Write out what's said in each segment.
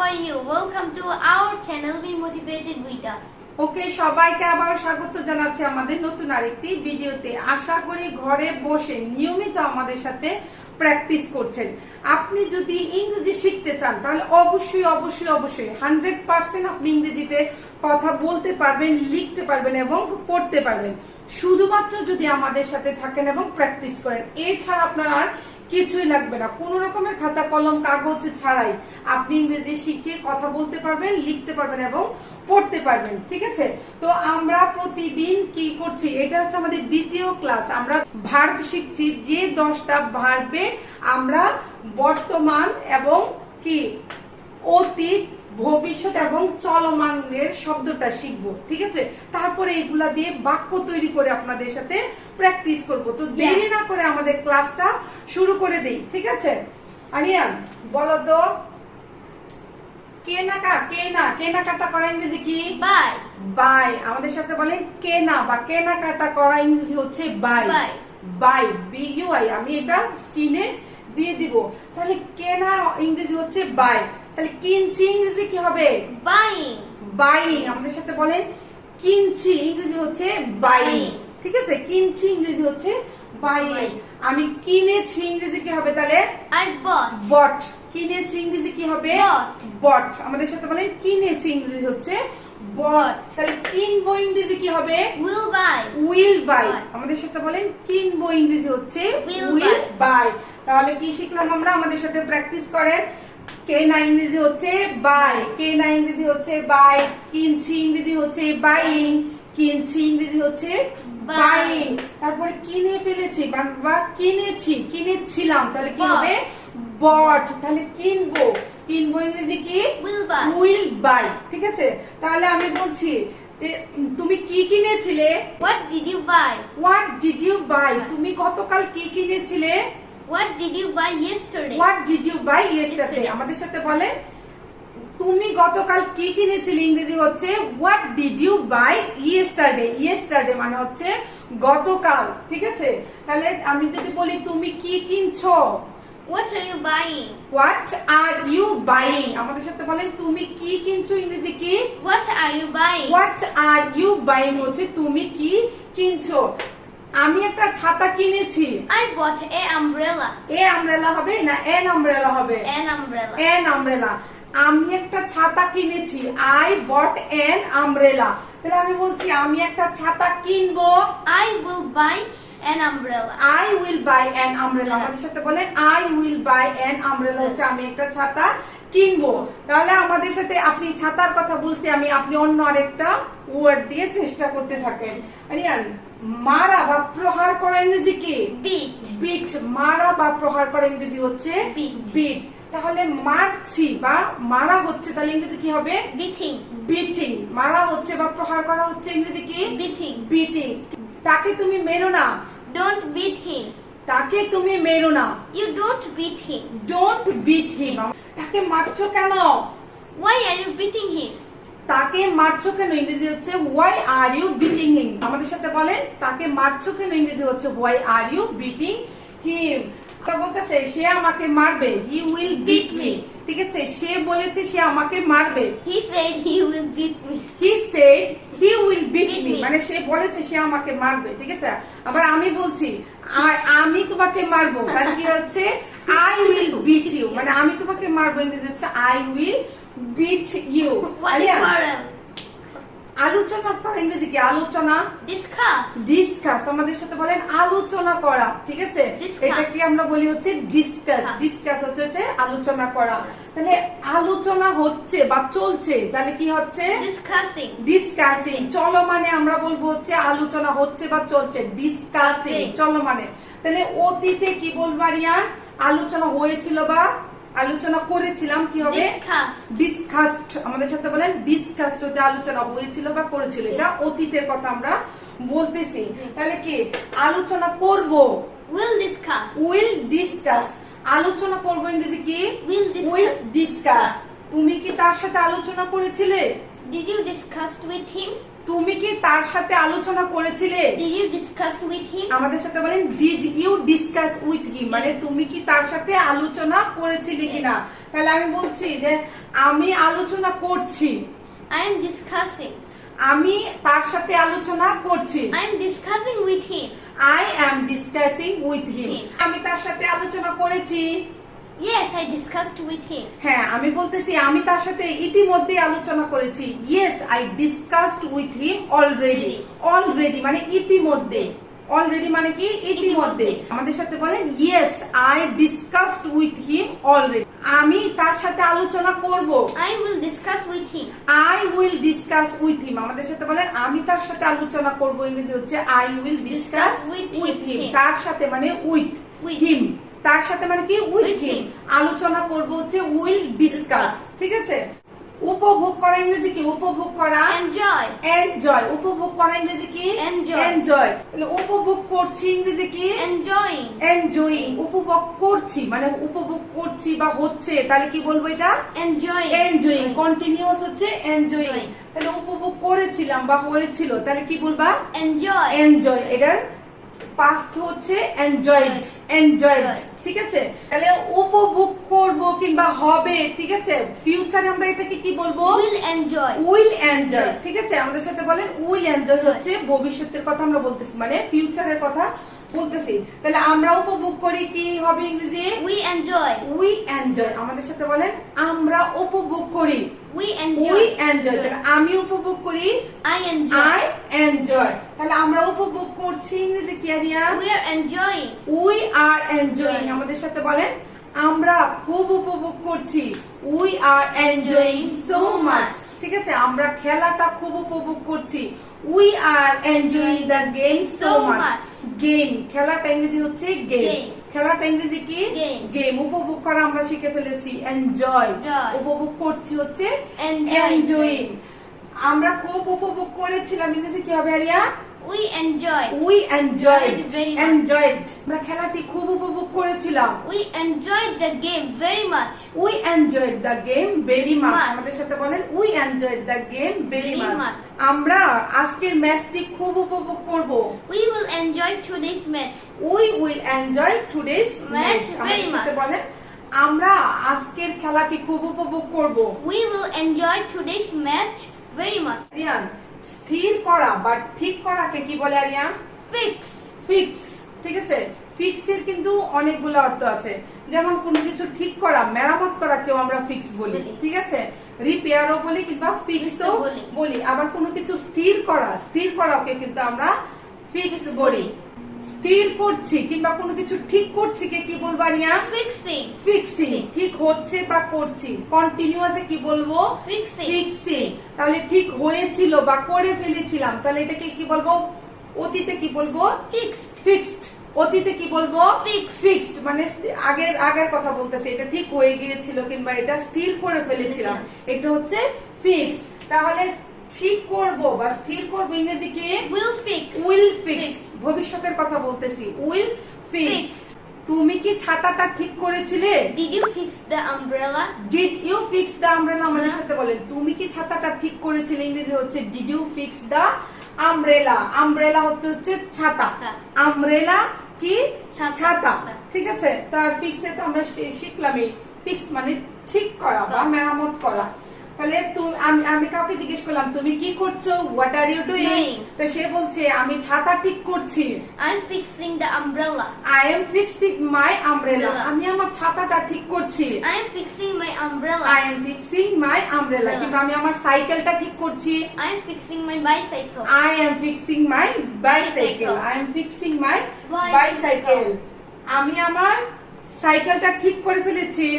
are you? Welcome to our channel Be Motivated with us. ওকে, সবাইকে আবার স্বাগত জানাচ্ছি আমাদের নতুন আরেকটি ভিডিওতে। আশা করি ঘরে বসে নিয়মিত আমাদের সাথে প্র্যাকটিস করছেন। আপনি যদি ইংরেজি শিখতে চান তাহলে অবশ্যই 100% আপনি ইংরেজিতে কথা বলতে পারবেন, লিখতে পারবেন এবং পড়তে পারবেন, শুধুমাত্র যদি আমাদের সাথে থাকেন এবং প্র্যাকটিস করেন। এছাড়া আপনার আর কিছুই লাগবে না, কোন রকমের খাতা কলম কাগজ ছাড়াই আপনি ইংরেজি শিখে কথা বলতে পারবেন, লিখতে পারবেন এবং পড়তে পারবেন। ঠিক আছে, তো আমরা প্রতিদিন কি করছি, এটা হচ্ছে আমাদের দ্বিতীয় ক্লাস। আমরা ভার্ব শিখছি, যে 10টা ভার্বে আমরা বর্তমান এবং কি অতীত, ভবিষ্যৎ এবং চলমানের শব্দটা শিখবো। ঠিক আছে, তারপরে এগুলা দিয়ে বাক্য তৈরি করে আপনাদের সাথে প্র্যাকটিস করব। তো দেরি না করে আমাদের ক্লাসটা শুরু করে দেই। ঠিক আছে, আরিয়ান বলো তো, কেনাকাটা করা ইংরেজি কি? Buy. বাই। আমাদের সাথে বলেন কেনা বা কেনাকাটা করা ইংরেজি হচ্ছে বাই। By, BUI। আমি এটা স্ক্রিনে দিয়ে দিব। তাহলে কেনা ইংরেজি হচ্ছে বাই। তাহলে কিনছি ইংরেজি কি হবে? Buying. বাইং। আমাদের সাথে বলেন কিনছি ইংরেজি হচ্ছে বাইং। ঠিক আছে, কিনছি ইংরেজি হচ্ছে বাইং। আমি কিনেছি ইংরেজি কি হবে তাহলে? I bought. বট। কিনেছি ইংরেজি কি হবে? বট। আমাদের সাথে বলেন কিনেছি ইংরেজি হচ্ছে বট। তাহলে কিনবো ইংরেজি কি হবে? Will buy. Will buy. আমাদের সাথে বলেন কিনবো ইংরেজি হচ্ছে উইল বাই। তাহলে কি শিখলাম আমরা? আমাদের সাথে প্র্যাকটিস করেন। কেনা ইংরেজি হচ্ছে বাই, কেনা ইংরেজি হচ্ছে বাই। কিনছি ইংরেজি হচ্ছে বাইং, কিনছি ইংরেজি হচ্ছে বাইং। তারপরে কিনে ফেলেছি বা কিনেছি, কিনেছিলাম, তাহলে কি হবে? বট। তাহলে কিনবো ইংরেজি কি? Will buy. ঠিক আছে, তাহলে আমি বলছি তুমি কি কিনেছিলে? What did you buy? What did you buy? তুমি গতকাল কি কিনেছিলে? What did you buy yesterday? What did you buy yesterday. আমাদের সাথে বলেন তুমি গতকাল কি কিনেছিলে ইংরেজি হচ্ছে what did you buy yesterday. Yesterday মানে হচ্ছে গতকাল। ঠিক আছে, তাহলে আমি যদি বলি তুমি কি কিনছো? What are you buying? What are you buying. আমাদের সাথে বলেন তুমি কি কিনছো ইংরেজি কি? What are you buying? What are you buying হচ্ছে তুমি কি কিনছো। আমি একটা ছাতা কিনেছি। I bought an umbrella. A umbrella হবে না এন আমব্রেলা হবে? An umbrella. N umbrella. আমি একটা ছাতা কিনেছি। I bought N umbrella. তাহলে আমি বলছি আমি একটা ছাতা কিনবো। I will buy an umbrella. I will buy N umbrella. আমাদের সাথে বলেন I will buy N umbrella হচ্ছে আমি একটা ছাতা কিনবো। তাহলে আমাদের সাথে আপনি ছাতার কথা বলছি আমি, আপনি অন্য আরেকটা ওয়ার্ড দিয়ে চেষ্টা করতে থাকেন। আরিয়ান, মারা বা প্রহার করা ইংরেজি কি? Beat. বিট। মারা বা প্রহার করা ইংরেজি হচ্ছে বিট। তাহলে মারছি বা মারা হচ্ছে, তাহলে ইংরেজি কি হবে? Beating. বিটিং। মারা হচ্ছে বা প্রহার করা হচ্ছে ইংরেজি কি? Beating. বিটিং। তাকে তুমি মেরো না। Don't beat him. তাকে তুমি মেরো না। You don't beat him. Don't beat him. তাকে মারছো কেন? Why are you beating him? তাকে মারছো কেন ইংরেজি হচ্ছে হোয়াই আর ইউ বিটিং হিম। আমাদের সাথে বলেন তাকে মারছো কেন ইংরেজি হচ্ছে হোয়াই আর ইউ বিটিং হিম। বলতেছে সে আমাকে মারবে, হি উইল বিট মি। ঠিক আছে, সে বলেছে সে আমাকে মারবে। He said he will beat me. He said he will beat me, মানে সে বলেছে সে আমাকে মারবে। ঠিক আছে, আবার আমি বলছি আমি তোমাকে মারবো, তাহলে কি হচ্ছে? আই উইল বিট ইউ, মানে আমি তোমাকে মারবো ইংরেজি হচ্ছে I will beat you. What is quarrel? আলোচনা করা ইংরেজি কি? আলোচনা। Discuss. ডিসকাস। আমাদের সাথে বলেন আলোচনা করা। ঠিক আছে, এটা কি আমরা বলি হচ্ছে ডিসকাস। ডিসকাস হচ্ছে আলোচনা করা। তাহলে আলোচনা হচ্ছে বা চলছে, তাহলে কি হচ্ছে? Discussing. ডিসকাসিং। চলমানে আমরা বলবো হচ্ছে আলোচনা হচ্ছে বা চলছে, ডিসকাসিং চলমানে। তাহলে অতীতে কি বলবো আরিয়ান? আলোচনা হয়েছিল বা আলোচনা করেছিলাম কি হবে? ডিসকাসড। আমাদের সাথে বলেন ডিসকাসড হচ্ছে আলোচনা হয়েছিল বা করেছিল, এটা অতীতের কথা আমরা বলতেছি। তাহলে কি আলোচনা করব? Will discuss. Will discuss. আলোচনা করব ইংরেজি কি? Will discuss. তুমি কি তার সাথে আলোচনা করেছিলে? Did you discuss with him? তুমি কি তার সাথে আলোচনা করেছিলে? Did you discuss with him? আমাদের সাথে বলেন did you discuss with him, মানে তুমি কি তার সাথে আলোচনা করেছিলে কিনা। তাহলে আমি বলছি যে আমি আলোচনা করছি, I am discussing. আমি তার সাথে আলোচনা করছি, I am discussing with him. I am discussing with him. আমি তার সাথে আলোচনা করেছি। Yes, I discussed with him. হ্যাঁ, আমি বলতেছি আমি তার সাথে ইতিমধ্যে আলোচনা করেছি। Yes, I discussed with him already. Already মানে ইতিমধ্যে। Already মানে কি? ইতিমধ্যে। আমাদের সাথে বলেন yes, I discussed with him already. আমি তার সাথে আলোচনা করব। I will discuss with him. I will discuss with him. আমাদের সাথে বলেন আমি তার সাথে আলোচনা করব, ইংরেজি হচ্ছে I will discuss with him. তার সাথে মানে with him, তার সাথে মানে কি? with him. আলোচনা করব হচ্ছে will discuss, ঠিক আছে। উপভোগ করা ইংরেজি কি? উপভোগ করা Enjoy. এনজয়। উপভোগ করা ইংরেজি কি? Enjoy. এনজয়। তাহলে উপভোগ করছি ইংরেজি কি? Enjoying. এনজয়িং। উপভোগ করছি মানে উপভোগ করছি বা হচ্ছে, তাহলে কি বলবো এটা? Enjoying. এনজয়িং। কন্টিনিউয়াস হচ্ছে এনজয়িং। তাহলে উপভোগ করেছিলাম বা হয়েছিল, তাহলে কি বলবা? Enjoy. এনজয়। এটার পাস্ট হচ্ছে এনজয়েড। এনজয়েড, ঠিক আছে। তাহলে উপভোগ করব কিংবা হবে, ঠিক আছে। ফিউচারে আমরা এটাকে কি বলবো? Will enjoy. উইল এনজয়, ঠিক আছে। আমাদের সাথে বলেন উইল এনজয় হচ্ছে ভবিষ্যতের কথা আমরা বলতেছি, মানে ফিউচারের কথা বলতেছি। তাহলে আমরা উপভোগ করি কি হবে ইংরেজি? We enjoy. We enjoy. আমাদের সাথে বলেন আমরা উপভোগ করি। We we enjoy. এনজয়। তাহলে আমি উপভোগ করি, I enjoy. I enjoy. তাহলে আমরা উপভোগ করছি ইংরেজি কি Aria? We are enjoying. We are enjoying. আমাদের সাথে বলেন আমরা খুব উপভোগ করছি। We are enjoying so much, ঠিক আছে। আমরা খেলাটা খুব উপভোগ করছি। We are enjoying the game so much. Game, খেলাটা ইংরেজি হচ্ছে গেম। খেলাটা ইংরেজি কি? গেম। উপভোগ করা আমরা শিখে ফেলেছি এনজয়। উপভোগ করছি হচ্ছে এনজয়িং। আমরা খুব উপভোগ করেছিলাম ইংরেজি কি হবে Aria? We enjoy. We enjoyed. Very much. Enjoyed. আমরা খেলাটি খুব উপভোগ করেছিলাম। We enjoyed the game very much. We enjoyed the game very much. Much. আমাদের সাথে বলেন we enjoyed the game very Very much. much. আমরা আজকের ম্যাচটি খুব উপভোগ করব। We will enjoy today's match. We will enjoy today's match. Very আমাদের সাথে much. বলেন আমরা আজকের খেলাটি খুব উপভোগ করব। We will enjoy today's match very much. Aryan, স্থির করা বা ঠিক করাকে কি বলে আরিয়ান? Fix. ফিক্স, ঠিক আছে। ফিক্সের কিন্তু অনেকগুলো অর্থ আছে, যেমন কোনো কিছু ঠিক করা, মেরামত করা কেউ আমরা ফিক্স বলি, ঠিক আছে। রিপেয়ারও বলি কিংবা ফিক্সও বলি। আবার কোনো কিছু স্থির করা, স্থির করাকে কিন্তু আমরা ফিক্স বলি। স্থির করছি কিংবা কোনো কিছু ঠিক করছি কে কি বলবো আরিয়া? Fixing. ফিক্সিং। ঠিক হচ্ছে বা করছি। কন্টিনিউয়াসে কি বলবো? Fixing. ফিক্সিং। তাহলে ঠিক হয়েছিল বা করে ফেলেছিলাম, তাহলে এটাকে কি বলবো? অতীতে কি বলবো? Fixed. ফিক্সড। অতীতে কি বলবো? Fixed. ফিক্সড মানে আগের আগের কথা বলতেছে, এটা ঠিক হয়ে গিয়েছিল কিংবা এটা স্থির করে ফেলেছিলাম, এটা হচ্ছে ফিক্সড। তাহলে ঠিক করব বা স্থির করব ইংরেজি কি? Will fix. Will fix. ভবিষ্যতের কথা বলতেছি, উইল ফিক্স। তুমি কি ছাতাটা ঠিক করেছিলে? Did you fix the umbrella? Did you fix the umbrella. আমাদের সাথে বলেন তুমি কি ছাতাটা ঠিক করেছিলে, ইংরেজি হচ্ছে did you fix the umbrella. Umbrella হচ্ছে ছাতা। আমব্রেলা কি? ছাতা, ঠিক আছে। তার ফিক্সে তো আমরা শিখলামই। ফিক্স মানে ঠিক করা বা মেরামত করা। তাহলে আমি কাউকে জিজ্ঞেস করলাম তুমি কি করছো, হোয়াট আর ইউ ডুইং? তো সে বলছে আমি ছাতা ঠিক করছি। I'm fixing the umbrella. I am fixing my umbrella. আমি আমার ছাতাটা ঠিক করছি। I'm fixing my umbrella. I am fixing my umbrella. কিন্তু আমি আমার সাইকেলটা ঠিক করছি। I'm fixing my bicycle. I am fixing my bicycle. I am fixing my bicycle. আমি আমার সাইকেলটা ঠিক করে ফেলেছি।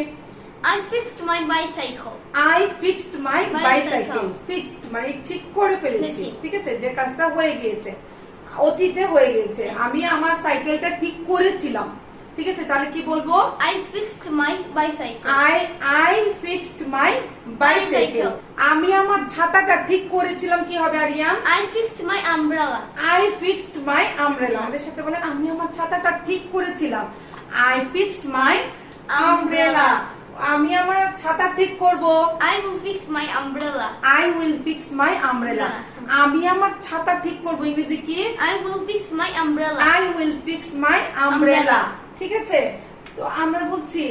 I fixed my bicycle. I fixed my bicycle. Fixed মানে ঠিক করে ফেলেছি, ঠিক আছে। যে কাজটা হয়ে গিয়েছে, অতীতে হয়ে গেছে। আমি আমার সাইকেলটা ঠিক করেছিলাম, ঠিক আছে। তাহলে কি বলবো? I fixed my bicycle. I fixed my bicycle. আমি আমার ছাতাটা ঠিক করেছিলাম কি হবে Aryan? I fixed my umbrella. I fixed my umbrella. আমাদের সাথে বলেন আমি আমার ছাতাটা ঠিক করেছিলাম। I fixed my umbrella. আমি আমার ছাতা ঠিক করব। I will fix my umbrella. I will fix my umbrella. আমি আমার ছাতা ঠিক করব ইংরেজি কি? I will fix my umbrella. I will fix my umbrella. ঠিক আছে, তো আমরা বলছি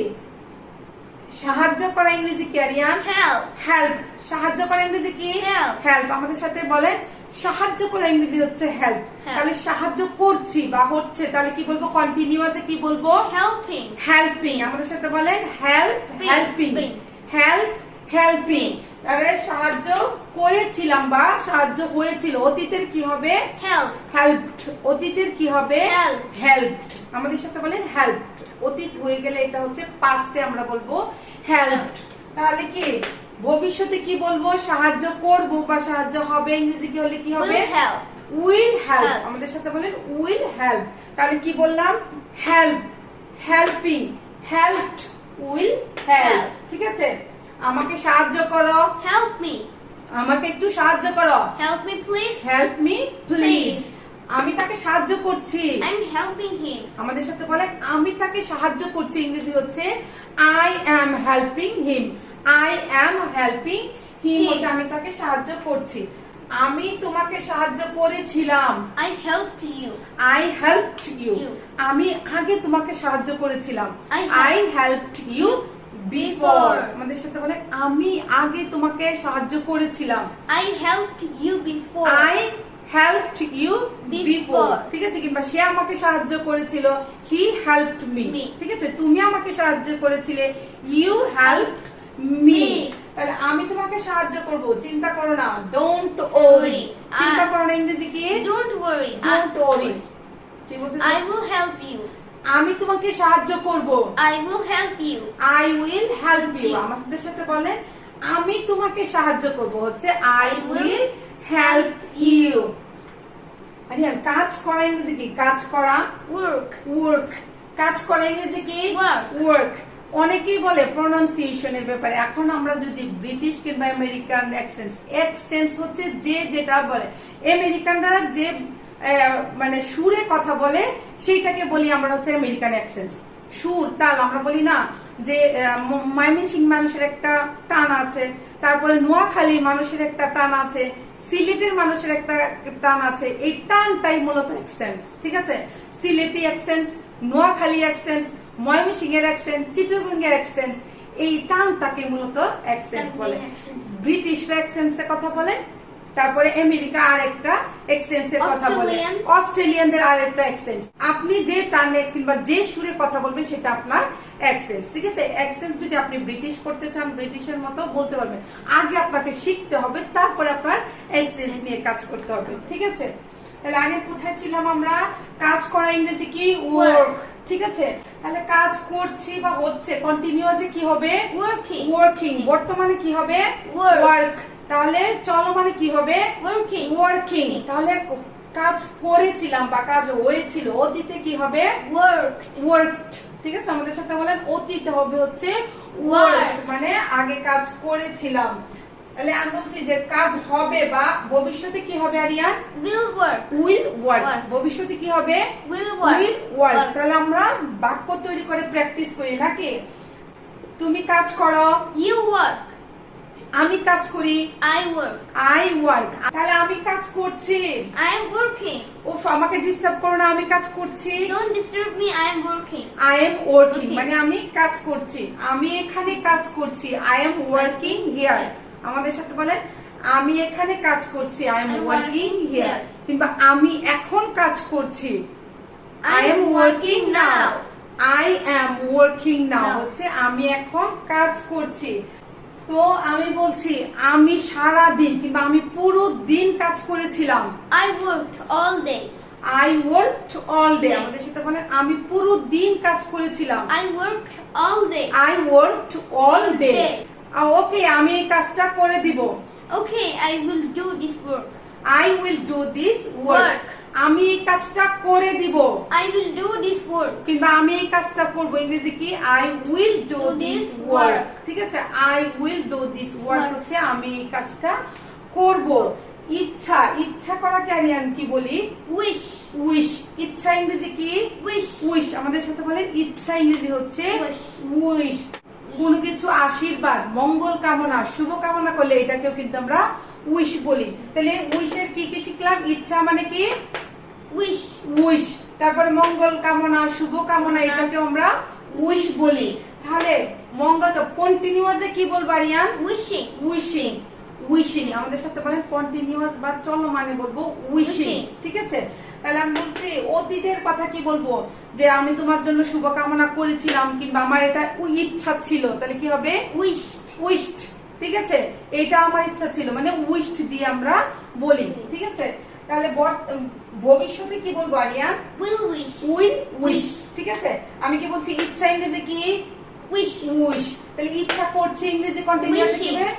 সাহায্য করা ইংরেজি কি আরিয়ান? Help. হেল্প। সাহায্য করা ইংরেজি কি? Help. হেল্প। আমাদের সাথে বলেন সাহায্য করা ইংরেজি হচ্ছে হেল্প। Help. তাহলে সাহায্য করছি বা হচ্ছে তাহলে কি বলবো? কন্টিনিউয়াসে কি বলবো? Helping. হেল্পিং। আমাদের সাথে বলেন help, Ping. Helping. Ping. Help, helping. Ping. তাহলে সাহায্য করেছিলাম বা সাহায্য হয়েছিল, অতীতের কি হবে? Help. হেল্পড। অতীতের কি হবে? Help. হেল্পড। আমাদের সাথে বলেন হেল্পড। অতীত হয়ে গেলে এটা হচ্ছে পাস্টে আমরা বলবো হেল্পড। তাহলে কি ভবিষ্যতে কি বলবো? সাহায্য করব বা সাহায্য হবে ইংরেজি কি হলে কি হবে? Will help. Will help. Help. আমাদের সাথে বলেন উইল হেল্প। তাহলে কি বললাম? Help, helping, helped, will help. Help. ঠিক আছে, আমাকে সাহায্য করো, Help me. আমাকে একটু সাহায্য করো। Help me, please. Help me please. Please. আমি তাকে সাহায্য করছি। I'm helping him. আমাদের সাথে বলেন আমি তাকে সাহায্য করছি ইংরেজি হচ্ছে I am helping him. I am helping him Him. হচ্ছে আমি তাকে সাহায্য করছি। আমি তোমাকে সাহায্য করেছিলাম। I helped you. I helped you. You. আমি আগে তোমাকে সাহায্য করেছিলাম। I I helped you before. Before. আমাদের সাথে বলে আমি আগে তোমাকে সাহায্য করেছিলাম। I helped you before. I helped you Before. Before. ঠিক আছে, কিংবা সে আমাকে সাহায্য করেছিল, হি হেল্পড মি। Me. ঠিক আছে, তুমি আমাকে সাহায্য করেছিলে, ইউ হেল্পড মি। Me. তাহলে আমি তোমাকে সাহায্য করব, চিন্তা করো না, ডোন্ট ওরি। Worry. চিন্তা করো না ইংরেজি কি? Don't worry. Don't worry. কি বলতে I will help you. আমি তোমাকে সাহায্য করব, I will help you. I will help you. You. আমাদের সাথে বলে আমি তোমাকে সাহায্য করব হচ্ছে I I will will help you. Aryan, কাজ করা ইংরেজি কি? কাজ করা Work. ওয়ার্ক। কাজ করা ইংরেজি কি? Work. ওয়ার্ক। অনেকেই বলে প্রনাউন্সিয়েশনের ব্যাপারে, এখন আমরা যদি ব্রিটিশ কিংবা আমেরিকান অ্যাকসেন্টস হচ্ছে যে যেটা বলে, আমেরিকানরা যে মানে সুরে কথা বলে সেইটাকে বলি আমরা হচ্ছে আমেরিকান অ্যাকসেন্টস। সুর, তাল আমরা বলি না যে ময়মনসিংহ মানুষের একটা টান আছে, তারপরে নোয়াখালীর মানুষের একটা টান আছে, সিলেটের মানুষের একটা টান আছে। এই টানটাই মূলত অ্যাকসেন্টস। ঠিক আছে, সিলেটি অ্যাকসেন্টস, নোয়াখালী অ্যাকসেন্টস, ময়মনসিংহের অ্যাকসেন্ট, চিটাগংয়ের অ্যাকসেন্ট, এই টানটাকে মূলত অ্যাকসেন্ট বলে। ব্রিটিশরা অ্যাকসেন্টসে কথা বলে, তারপরে আমেরিকা আর একটা অ্যাকসেন্টসের কথা বলে, Australian. অস্ট্রেলিয়ানদের আর একটা অ্যাকসেন্ট। আপনি যে টানে কিংবা যে সুরে কথা বলবেন সেটা আপনার অ্যাকসেন্ট। ঠিক আছে, অ্যাকসেন্ট যদি আপনি ব্রিটিশ করতে চান ব্রিটিশের মতো বলতে পারবেন, আগে আপনাকে শিখতে হবে, তারপরে আপনার অ্যাকসেন্ট নিয়ে কাজ করতে হবে। ঠিক আছে, তাহলে আগে কোথায় ছিলাম আমরা? কাজ করা ইংরেজি কি? ওয়ার্ক। ঠিক আছে, তাহলে কাজ করছি বা হচ্ছে কন্টিনিউয়াসলি কি হবে? Working. ওয়ার্কিং। বর্তমানে কি হবে? Work. ওয়ার্ক। তাহলে চলমানে কি হবে? Working. ওয়ার্কিং। তাহলে কাজ করেছিলাম বা কাজ হয়েছিল, অতীতে কি হবে? Work. ওয়ার্কড। ঠিক আছে, আমাদের সাথে বলেন অতীতে হবে হচ্ছে Work. ওয়ার্ক, মানে আগে কাজ করেছিলাম। তাহলে আমি বলছি যে কাজ হবে বা ভবিষ্যতে কি হবে Aryan? Will work. Will work. Work. ভবিষ্যতে কি হবে? Will work. Will work. Work. তাহলে আমরা বাক্য তৈরি করে প্র্যাকটিস করি নাকি? তুমি কাজ করো, You work. আমি কাজ করি, I work. I work. তাহলে আমি কাজ করছি, I am working. উফ আমাকে ডিস্টার্ব করো না, আমি কাজ করছি, Don't disturb me. I am working. I am working, Okay. মানে আমি কাজ করছি, আমি এখানে কাজ করছি, আই এম ওয়ার্কিং হিয়ার। আমাদের সাথে বলে আমি এখানে কাজ করছি, I am I'm working working here. here. কিংবা আমি এখন কাজ করছি, I I M am working working now. now. I am working now Now. হচ্ছে আমি এখন কাজ করছি। তো আমি বলছি আমি সারা দিন কিংবা আমি পুরো দিন কাজ করেছিলাম, I worked all day. I worked all day. Day. আমাদের সাথে বলেন আমি পুরো দিন কাজ করেছিলাম, I worked all day. I worked all day. Day. ওকে, আমি এই কাজটা করে দিব, Okay, I will do this work. I will do this work. Work. আমি এই কাজটা করে দিব I will do this work. কিংবা আমি এই কাজটা করব, ইংরেজি কি? I will do Do this this work. work. ঠিক আছে, I will do this work Work. হচ্ছে আমি এই কাজটা করব। ইচ্ছা, ইচ্ছা করা ক্যারিয়ান কি বলি? Wish. উইশ। ইচ্ছা ইংরেজি কি? Wish. উইশ। আমাদের সাথে বলেন ইচ্ছা ইংরেজি হচ্ছে Wish. উইশ। কোনো কিছু আশীর্বাদ, মঙ্গল কামনা, শুভ কামনা করলে এটাকেও কিন্তু আমরা উইশ বলি। তাহলে উইশের কি কি শিখলাম? ইচ্ছা মানে কি? উইশ। উইশ। তারপরে মঙ্গল কামনা, শুভ কামনা, এটাকে আমরা উইশ বলি। তাহলে মঙ্গল কন্টিনিউয়াসে কি বলবো আরিয়ান? উইশিং। উইশিং। উইশিং আমাদের সাথে বলেন কন্টিনিউয়াস বা চলমানে বলবো উইশিং। ঠিক আছে? তাহলে আমি বলছি অতীতের কথা কি বলবো? যে আমি তোমার জন্য শুভকামনা করেছিলাম কিংবা আমার এটা ইচ্ছা ছিল, তাহলে কি হবে? উইশড। উইশড। ঠিক আছে? এটা আমার ইচ্ছা ছিল মানে উইশড দিয়ে আমরা বলি। ঠিক আছে? তাহলে ভবিষ্যতে কি বলবো Aryan? Will wish. Will wish. ঠিক আছে? আমি কি বলছি? ইচ্ছা ইংরেজি কি? উইশ। উইশ। তাহলে ইচ্ছা করছি ইংরেজি কন্টিনিউয়াস কি হবে?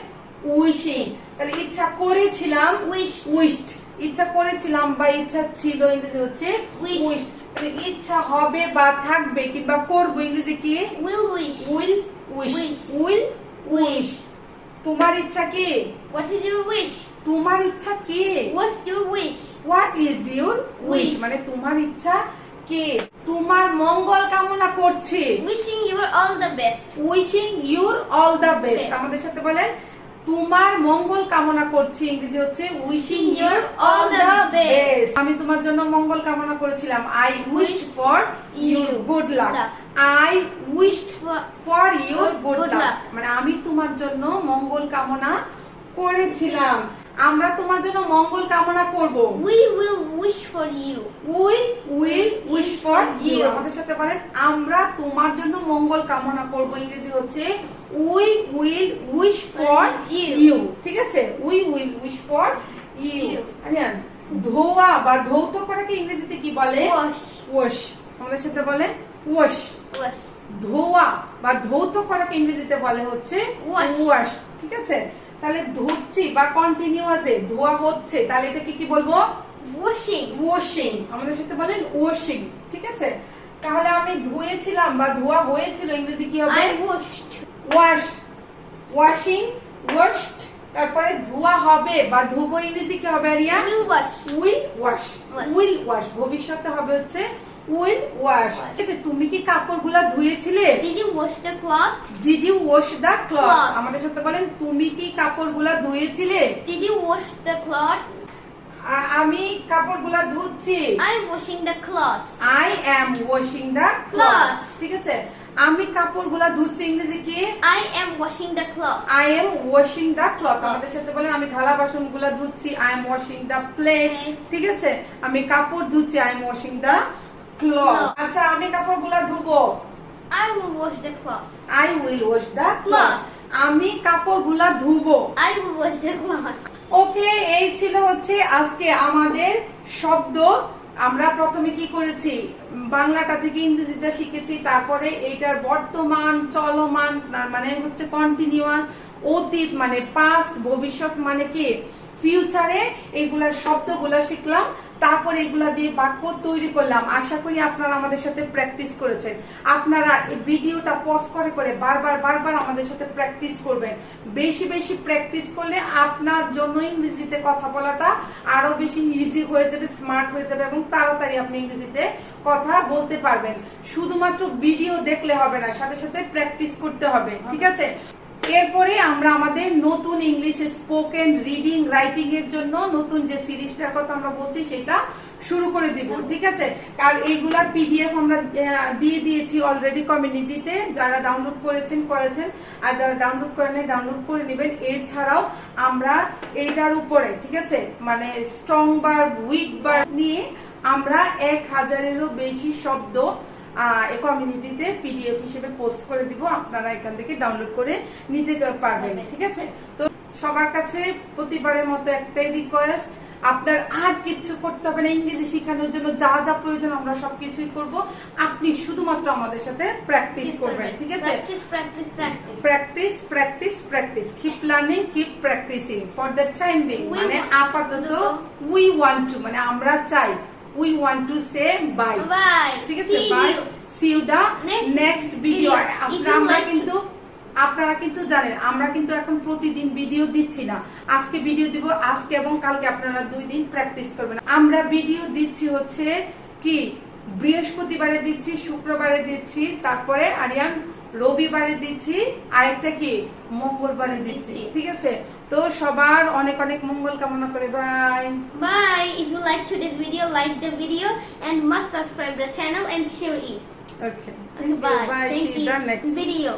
উইশিং। তাহলে ইচ্ছা করেছিলাম উইশড। উইশড। ইচ্ছা করেছিলাম বা ইচ্ছা ছিল ইংরেজি হচ্ছে উইশড। তাহলে ইচ্ছা হবে বা থাকবে কিংবা করব ইংরেজি কি? Will wish. Will wish. Will wish. তোমার ইচ্ছা কি? What is your wish? তোমার ইচ্ছা কি? What's your wish? What is your wish? মানে তোমার ইচ্ছা কি? তোমার মঙ্গল কামনা করছি। Wishing you all the best. Wishing your all the best. আমাদের সাথে বলেন তোমার মঙ্গল কামনা করছি ইংরেজি হচ্ছে wishing your all the best. আমি তোমার জন্য মঙ্গল কামনা করেছিলাম। I wished for your good luck. I wished for your good luck মানে আমি তোমার জন্য মঙ্গল কামনা করেছিলাম। আমরা তোমার জন্য মঙ্গল কামনা করব। We will wish for you. We will wish for you. আমাদের সাথে বলেন আমরা তোমার জন্য মঙ্গল কামনা করব ইংরেজি হচ্ছে we will wish for you. ঠিক আছে? We will wish for you. Aryan ধোয়া বা ধৌত করাকে ইংরেজিতে কি বলে? Wash. ওয়াশ। আমাদের সাথে বলেন ওয়াশ। Wash. ধোয়া বা ধৌত করাকে ইংরেজিতে বলে হচ্ছে Wash. ওয়াশ। ঠিক আছে? তাহলে ধুচ্ছি বা কন্টিনিউয়াসে ধোয়া হচ্ছে, তাহলে এটাকে কি বলবো? Washing. ওয়াশিং। আমাদের সাথে বলেন ওয়াশিং। ঠিক আছে? তাহলে আমি ধুয়েছিলাম বা ধোয়া হয়েছিল ইংরেজি কি হবে? I washed. Wash. Washing washed. তারপরে ধোয়া হবে বা ধুবো ইংরেজি কি হবে Aria? Will wash. Will wash. Wash. Will wash. ভবিষ্যতে হবে হচ্ছে উইল ওয়াশ। Wash. ঠিক আছে? তুমি কি কাপড়গুলা ধুয়েছিলে? Did you wash the cloth? Did you wash the cloth? Cloth. আমাদের সাথে বলেন তুমি কি কাপড়গুলা ধুয়েছিলে? Did you wash the cloth? আমি কাপড়গুলা ধুচ্ছি। I'm washing the cloth. I am washing the cloth. Cloth. ঠিক আছে? আমি কাপড়গুলা ধুচ্ছি ইংরেজি কি? I am washing the cloth. I am washing the cloth. Cloth. আমাদের সাথে বলেন আমি থালা বাসনগুলা ধুচ্ছি। I am washing the plate. Plate. ঠিক আছে? আমি কাপড় ধুচ্ছি। I am washing the cloth. Cloth. আচ্ছা আমি কাপড়গুলা ধুবো। I will wash the cloth. I will wash the cloth. Cloth. আমি কাপড়গুলা ধুবো। I will wash the cloth. ওকে, এই ছিল হচ্ছে আজকে আমাদের শব্দ। আমরা প্রথমে কি করেছি? বাংলাটা থেকে ইংরেজিটা শিখেছি, তারপরে এটার বর্তমান, চলমান মানে হচ্ছে কন্টিনিউয়াস, অতীত মানে পাস্ট, ভবিষ্যৎ মানে কি ফিউচারে, এগুলার শব্দগুলা শিখলাম। তারপরে এগুলা দিয়ে বাক্য তৈরি করলাম। আশা করি আপনারা আমাদের সাথে প্র্যাকটিস করেছেন। আপনারা এই ভিডিওটা পজ করে করে বারবার বারবার আমাদের সাথে প্র্যাকটিস করবেন। বেশি বেশি প্র্যাকটিস করলে আপনার জন্য ইংরেজিতে কথা বলাটা আরো বেশি ইজি হয়ে যাবে, স্মার্ট হয়ে যাবে এবং তাড়াতাড়ি আপনি ইংরেজিতে কথা বলতে পারবেন। শুধুমাত্র ভিডিও দেখলে হবে না, সাথে সাথে প্র্যাকটিস করতে হবে। ঠিক আছে? এরপরে আমরা আমাদের নতুন ইংলিশ স্পোকেন রিডিং রাইটিং এর জন্য নতুন যে সিরিজটার কথা আমরা বলছি সেটা শুরু করে দিব। ঠিক আছে? কারণ এইগুলার পিডিএফ আমরা দিয়ে দিয়েছি অলরেডি কমিউনিটিতে। যারা ডাউনলোড করেছেন আর যারা ডাউনলোড করেন ডাউনলোড করে নেবেন। এছাড়াও আমরা এইটার উপরে ঠিক আছে মানে স্ট্রং বার উইক বার নিয়ে আমরা 1000-এরও বেশি শব্দ কমিউনিটিতে পিডিএফ হিসেবে পোস্ট করে দিব। আপনারা এখান থেকে ডাউনলোড করে নিতে পারবেন। ঠিক আছে? তো সবার কাছে প্রতিবারের মতো একটাই রিকোয়েস্ট, আপনার আর কিছু করতে হবে না। ইংরেজি শেখানোর জন্য যা যা প্রয়োজন আমরা সবকিছুই করব। আপনি শুধুমাত্র আমাদের সাথে প্র্যাকটিস করবেন। ঠিক আছে? Practice practice practice. Keep learning, keep practising for the time being. মানে আপাতত উই ওয়ান্ট টু মানে আমরা চাই, we want to say bye. Bye. ঠিক আছে? See bye. you. See you the next video. আমরা like কিন্তু আপনারা কিন্তু জানেন আমরা কিন্তু এখন প্রতিদিন ভিডিও দিচ্ছি না। আজকে ভিডিও দিব, আজকে এবং কালকে আপনারা 2 দিন প্র্যাকটিস করবেন। আমরা ভিডিও দিচ্ছি হচ্ছে কি বৃহস্পতিবারে দিচ্ছি, শুক্রবারে দিচ্ছি, তারপরে আরিয়ান রবিবারে দিচ্ছি, আরেকটা কি মঙ্গলবারে দিচ্ছি। দিচ্ছি। ঠিক আছে, তো সবার অনেক অনেক মঙ্গল কামনা করে। Bye Bye. If you like today's video, like the video and must subscribe the channel and share it. Okay, Okay, bye. Bye, Thank see you. The next Video.